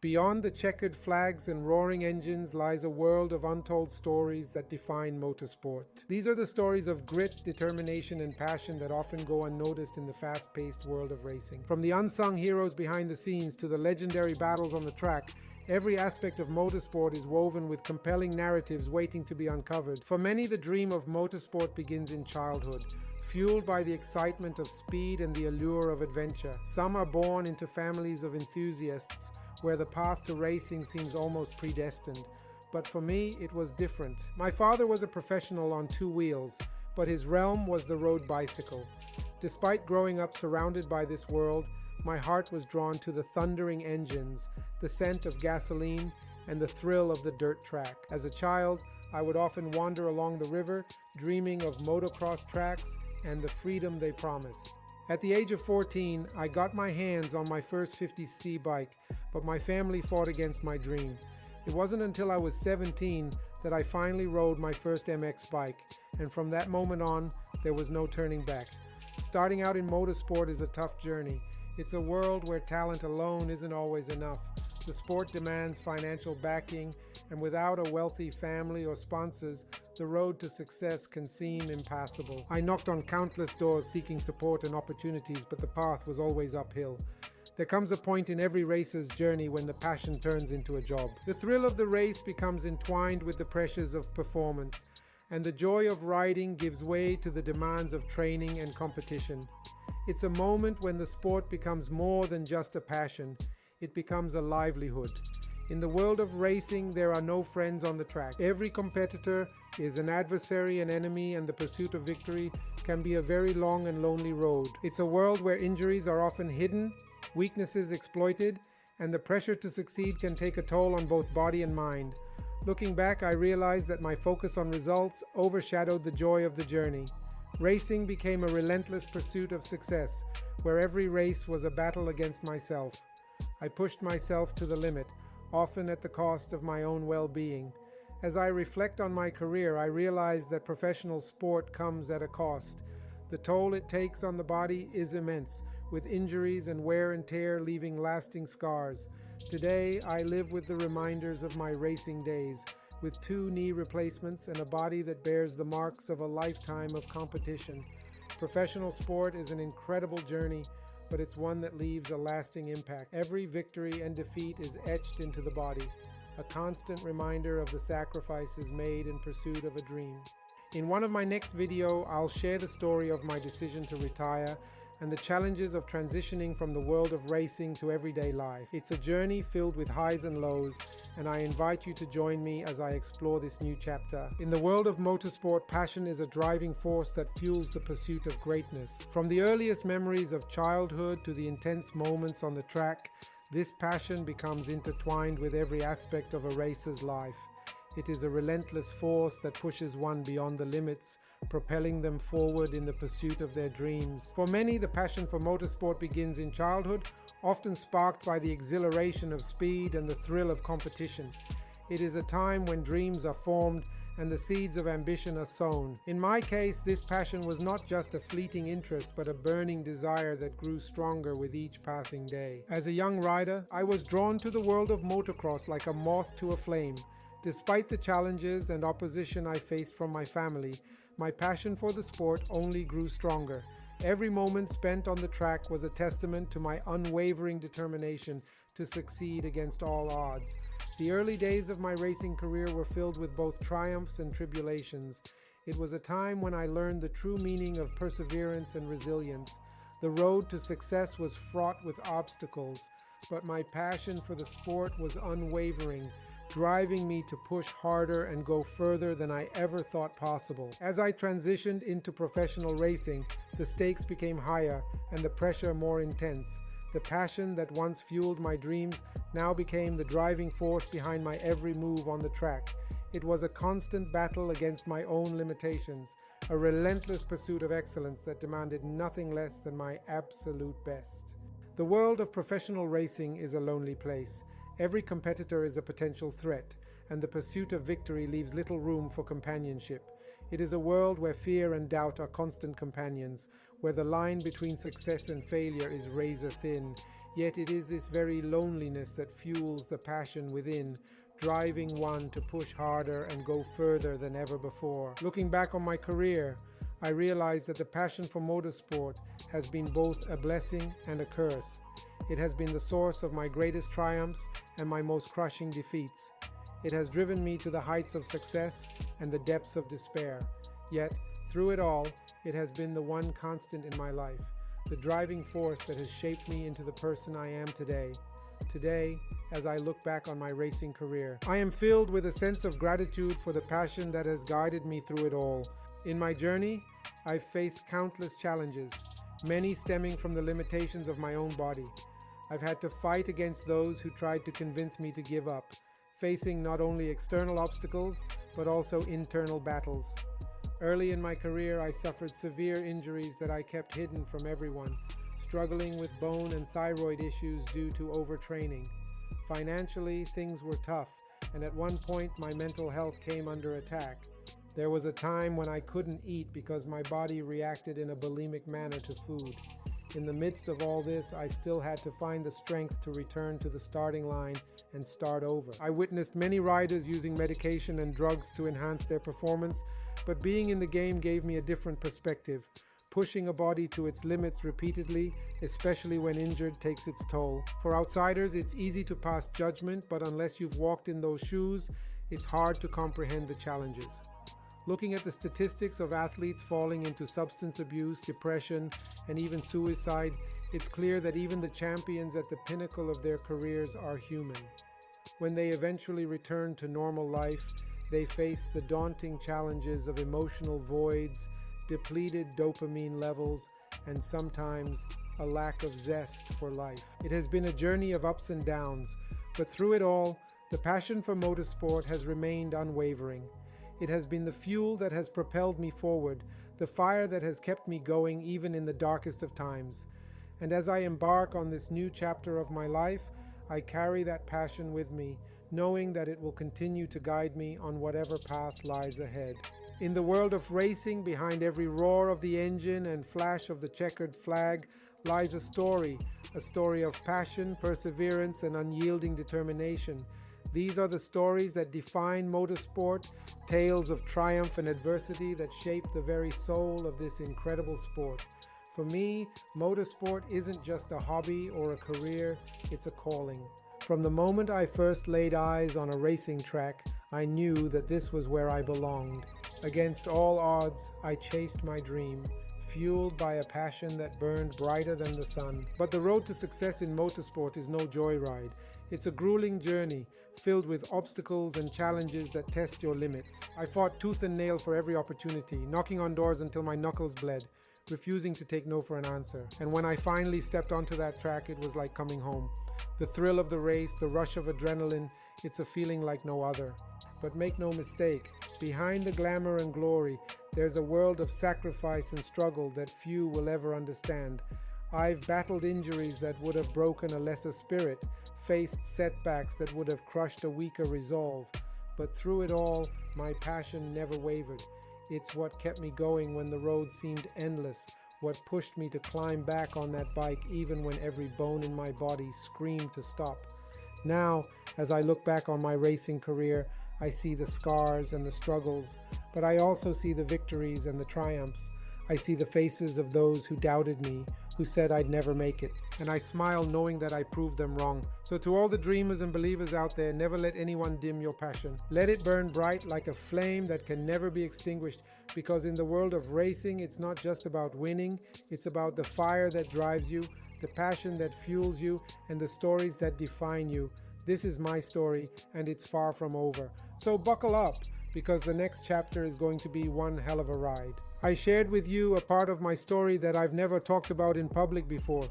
Beyond the checkered flags and roaring engines lies a world of untold stories that define motorsport. These are the stories of grit, determination, and passion that often go unnoticed in the fast-paced world of racing. From the unsung heroes behind the scenes to the legendary battles on the track, every aspect of motorsport is woven with compelling narratives waiting to be uncovered. For many, the dream of motorsport begins in childhood, fueled by the excitement of speed and the allure of adventure. Some are born into families of enthusiasts, where the path to racing seems almost predestined. But for me, it was different. My father was a professional on two wheels, but his realm was the road bicycle. Despite growing up surrounded by this world, my heart was drawn to the thundering engines, the scent of gasoline, and the thrill of the dirt track. As a child, I would often wander along the river, dreaming of motocross tracks and the freedom they promised. At the age of 14, I got my hands on my first 50cc bike, but my family fought against my dream. It wasn't until I was 17 that I finally rode my first MX bike, and from that moment on, there was no turning back. Starting out in motorsport is a tough journey. It's a world where talent alone isn't always enough. The sport demands financial backing, and without a wealthy family or sponsors, the road to success can seem impassable. I knocked on countless doors seeking support and opportunities, but the path was always uphill. There comes a point in every racer's journey when the passion turns into a job. The thrill of the race becomes entwined with the pressures of performance, and the joy of riding gives way to the demands of training and competition. It's a moment when the sport becomes more than just a passion. It becomes a livelihood. In the world of racing, there are no friends on the track. Every competitor is an adversary, an enemy, and the pursuit of victory can be a very long and lonely road. It's a world where injuries are often hidden, weaknesses exploited, and the pressure to succeed can take a toll on both body and mind. Looking back, I realized that my focus on results overshadowed the joy of the journey. Racing became a relentless pursuit of success, where every race was a battle against myself. I pushed myself to the limit, often at the cost of my own well-being. As I reflect on my career, I realize that professional sport comes at a cost. The toll it takes on the body is immense, with injuries and wear and tear leaving lasting scars. Today, I live with the reminders of my racing days, with 2 knee replacements and a body that bears the marks of a lifetime of competition. Professional sport is an incredible journey, but it's one that leaves a lasting impact. Every victory and defeat is etched into the body, a constant reminder of the sacrifices made in pursuit of a dream. In one of my next videos, I'll share the story of my decision to retire and the challenges of transitioning from the world of racing to everyday life. It's a journey filled with highs and lows, and I invite you to join me as I explore this new chapter. In the world of motorsport, passion is a driving force that fuels the pursuit of greatness. From the earliest memories of childhood to the intense moments on the track, this passion becomes intertwined with every aspect of a racer's life. It is a relentless force that pushes one beyond the limits, propelling them forward in the pursuit of their dreams. For many, the passion for motorsport begins in childhood, often sparked by the exhilaration of speed and the thrill of competition. It is a time when dreams are formed and the seeds of ambition are sown. In my case, this passion was not just a fleeting interest, but a burning desire that grew stronger with each passing day. As a young rider, I was drawn to the world of motocross like a moth to a flame. Despite the challenges and opposition I faced from my family, my passion for the sport only grew stronger. Every moment spent on the track was a testament to my unwavering determination to succeed against all odds. The early days of my racing career were filled with both triumphs and tribulations. It was a time when I learned the true meaning of perseverance and resilience. The road to success was fraught with obstacles, but my passion for the sport was unwavering, driving me to push harder and go further than I ever thought possible. As I transitioned into professional racing, the stakes became higher and the pressure more intense. The passion that once fueled my dreams now became the driving force behind my every move on the track. It was a constant battle against my own limitations, a relentless pursuit of excellence that demanded nothing less than my absolute best. The world of professional racing is a lonely place. Every competitor is a potential threat, and the pursuit of victory leaves little room for companionship. It is a world where fear and doubt are constant companions, where the line between success and failure is razor thin. Yet it is this very loneliness that fuels the passion within, driving one to push harder and go further than ever before. Looking back on my career, I realized that the passion for motorsport has been both a blessing and a curse. It has been the source of my greatest triumphs and my most crushing defeats. It has driven me to the heights of success and the depths of despair. Yet, through it all, it has been the one constant in my life, the driving force that has shaped me into the person I am today. Today, as I look back on my racing career, I am filled with a sense of gratitude for the passion that has guided me through it all. In my journey, I've faced countless challenges, many stemming from the limitations of my own body. I've had to fight against those who tried to convince me to give up, facing not only external obstacles, but also internal battles. Early in my career, I suffered severe injuries that I kept hidden from everyone, struggling with bone and thyroid issues due to overtraining. Financially, things were tough, and at one point my mental health came under attack. There was a time when I couldn't eat because my body reacted in a bulimic manner to food. In the midst of all this, I still had to find the strength to return to the starting line and start over. I witnessed many riders using medication and drugs to enhance their performance, but being in the game gave me a different perspective. Pushing a body to its limits repeatedly, especially when injured, takes its toll. For outsiders, it's easy to pass judgment, but unless you've walked in those shoes, it's hard to comprehend the challenges. Looking at the statistics of athletes falling into substance abuse, depression, and even suicide, it's clear that even the champions at the pinnacle of their careers are human. When they eventually return to normal life, they face the daunting challenges of emotional voids, depleted dopamine levels, and sometimes a lack of zest for life. It has been a journey of ups and downs, but through it all, the passion for motorsport has remained unwavering. It has been the fuel that has propelled me forward, the fire that has kept me going even in the darkest of times. And as I embark on this new chapter of my life, I carry that passion with me, knowing that it will continue to guide me on whatever path lies ahead. In the world of racing, behind every roar of the engine and flash of the checkered flag, lies a story of passion, perseverance, and unyielding determination. These are the stories that define motorsport, tales of triumph and adversity that shape the very soul of this incredible sport. For me, motorsport isn't just a hobby or a career, it's a calling. From the moment I first laid eyes on a racing track, I knew that this was where I belonged. Against all odds, I chased my dream, fueled by a passion that burned brighter than the sun. But the road to success in motorsport is no joyride. It's a grueling journey, filled with obstacles and challenges that test your limits. I fought tooth and nail for every opportunity, knocking on doors until my knuckles bled, refusing to take no for an answer. And when I finally stepped onto that track, it was like coming home. The thrill of the race, the rush of adrenaline, it's a feeling like no other. But make no mistake, behind the glamour and glory, there's a world of sacrifice and struggle that few will ever understand. I've battled injuries that would have broken a lesser spirit, faced setbacks that would have crushed a weaker resolve. But through it all, my passion never wavered. It's what kept me going when the road seemed endless, what pushed me to climb back on that bike even when every bone in my body screamed to stop. Now, as I look back on my racing career, I see the scars and the struggles, but I also see the victories and the triumphs. I see the faces of those who doubted me, who said I'd never make it, and I smile knowing that I proved them wrong. So to all the dreamers and believers out there, never let anyone dim your passion. Let it burn bright like a flame that can never be extinguished, because in the world of racing, it's not just about winning, it's about the fire that drives you, the passion that fuels you, and the stories that define you. This is my story, and it's far from over. So buckle up, because the next chapter is going to be one hell of a ride. I shared with you a part of my story that I've never talked about in public before.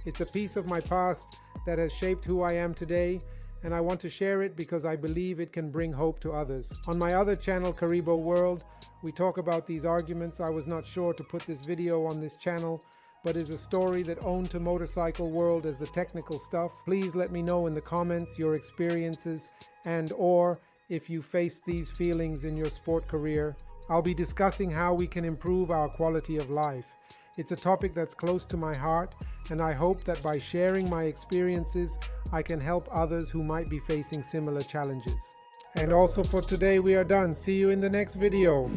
It's a piece of my past that has shaped who I am today, and I want to share it because I believe it can bring hope to others. On my other channel, Karibo World, we talk about these arguments. I was not sure to put this video on this channel, but is a story that owned to motorcycle world as the technical stuff. Please let me know in the comments your experiences and/or if you face these feelings in your sport career. I'll be discussing how we can improve our quality of life. It's a topic that's close to my heart, and I hope that by sharing my experiences, I can help others who might be facing similar challenges. And also for today, we are done. See you in the next video.